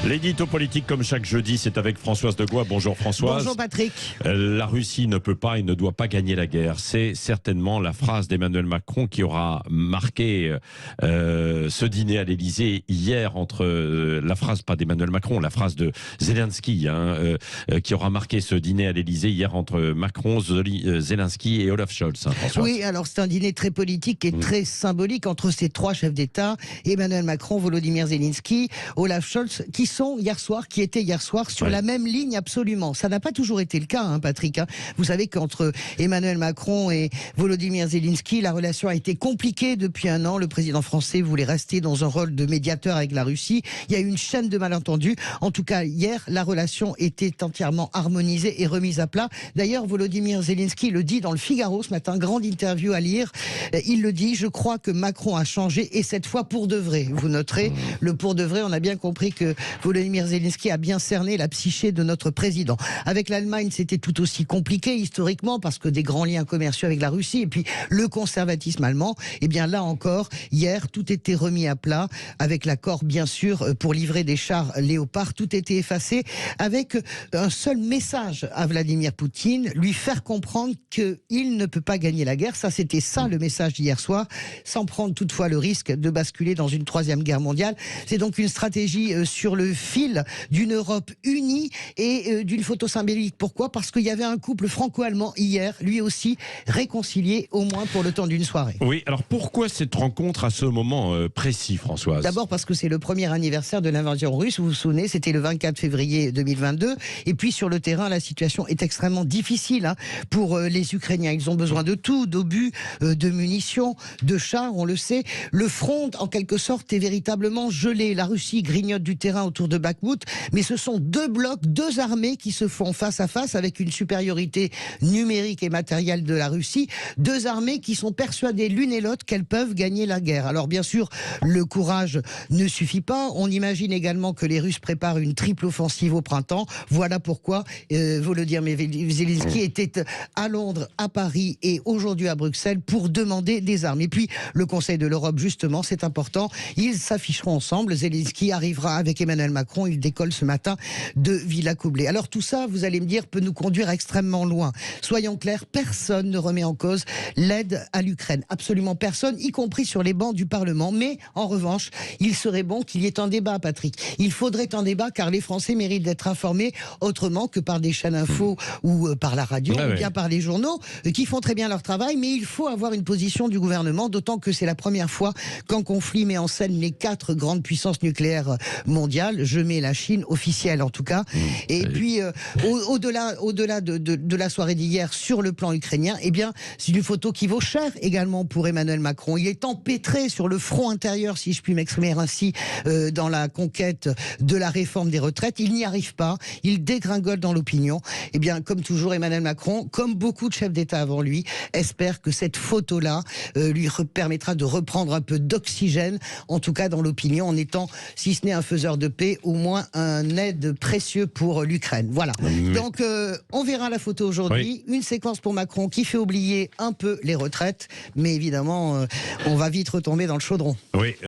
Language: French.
L'édito politique, comme chaque jeudi, c'est avec Françoise Degois. Bonjour Françoise. Bonjour Patrick. La Russie ne peut pas et ne doit pas gagner la guerre. C'est certainement la phrase d'Emmanuel Macron qui aura marqué ce dîner à l'Élysée hier entre la phrase, pas d'Emmanuel Macron, la phrase de Zelensky, qui aura marqué ce dîner à l'Élysée hier entre Macron, Zelensky et Olaf Scholz. Françoise. Oui, alors c'est un dîner très politique et très symbolique entre ces trois chefs d'État, Emmanuel Macron, Volodymyr Zelensky, Olaf Scholz, qui étaient hier soir sur la même ligne absolument. Ça n'a pas toujours été le cas, Patrick. Vous savez qu'entre Emmanuel Macron et Volodymyr Zelensky, la relation a été compliquée depuis un an. Le président français voulait rester dans un rôle de médiateur avec la Russie. Il y a eu une chaîne de malentendus. En tout cas, hier, la relation était entièrement harmonisée et remise à plat. D'ailleurs, Volodymyr Zelensky le dit dans le Figaro ce matin, grande interview à lire. Il le dit, je crois que Macron a changé et cette fois pour de vrai. Vous noterez, le pour de vrai, on a bien compris que Volodymyr Zelensky a bien cerné la psyché de notre président. Avec l'Allemagne, c'était tout aussi compliqué historiquement parce que des grands liens commerciaux avec la Russie et puis le conservatisme allemand. Et bien là encore, hier, tout était remis à plat avec l'accord bien sûr pour livrer des chars Léopard. Tout était effacé avec un seul message à Vladimir Poutine, lui faire comprendre qu'il ne peut pas gagner la guerre. Ça, c'était ça le message d'hier soir, sans prendre toutefois le risque de basculer dans une troisième guerre mondiale. C'est donc une stratégie sur le fil d'une Europe unie et d'une photo symbolique. Pourquoi ? Parce qu'il y avait un couple franco-allemand hier, lui aussi réconcilié au moins pour le temps d'une soirée. Oui, alors pourquoi cette rencontre à ce moment précis, Françoise ? D'abord parce que c'est le premier anniversaire de l'invasion russe, vous vous souvenez, c'était le 24 février 2022. Et puis sur le terrain, la situation est extrêmement difficile pour les Ukrainiens. Ils ont besoin de tout, d'obus, de munitions, de chars, on le sait. Le front, en quelque sorte, est véritablement gelé. La Russie grignote du terrain autour de Bakhmout, mais ce sont deux blocs, deux armées qui se font face à face avec une supériorité numérique et matérielle de la Russie. Deux armées qui sont persuadées l'une et l'autre qu'elles peuvent gagner la guerre. Alors bien sûr, le courage ne suffit pas. On imagine également que les Russes préparent une triple offensive au printemps. Voilà pourquoi Volodymyr Zelensky était à Londres, à Paris et aujourd'hui à Bruxelles pour demander des armes. Et puis le Conseil de l'Europe, justement, c'est important. Ils s'afficheront ensemble. Zelensky arrivera avec Emmanuel Macron. Il décolle ce matin de Villacoublay. Alors tout ça, vous allez me dire, peut nous conduire extrêmement loin. Soyons clairs, personne ne remet en cause l'aide à l'Ukraine. Absolument personne, y compris sur les bancs du Parlement. Mais en revanche, il serait bon qu'il y ait un débat, Patrick. Il faudrait un débat car les Français méritent d'être informés autrement que par des chaînes info ou par la radio ou bien par les journaux qui font très bien leur travail. Mais il faut avoir une position du gouvernement, d'autant que c'est la première fois qu'un conflit met en scène les 4 grandes puissances nucléaires mondiales. Je mets la Chine officielle en tout cas. Et puis au-delà de la soirée d'hier sur le plan ukrainien, eh bien c'est une photo qui vaut cher également pour Emmanuel Macron. Il est empêtré sur le front intérieur, si je puis m'exprimer ainsi, dans la conquête de la réforme des retraites. Il n'y arrive pas. Il dégringole dans l'opinion. Eh bien, comme toujours, Emmanuel Macron, comme beaucoup de chefs d'État avant lui, espère que cette photo-là lui permettra de reprendre un peu d'oxygène, en tout cas dans l'opinion, en étant, si ce n'est un faiseur de paix, au moins un aide précieux pour l'Ukraine. Voilà. Donc, on verra la photo aujourd'hui. Une séquence pour Macron qui fait oublier un peu les retraites, mais évidemment, on va vite retomber dans le chaudron. Oui.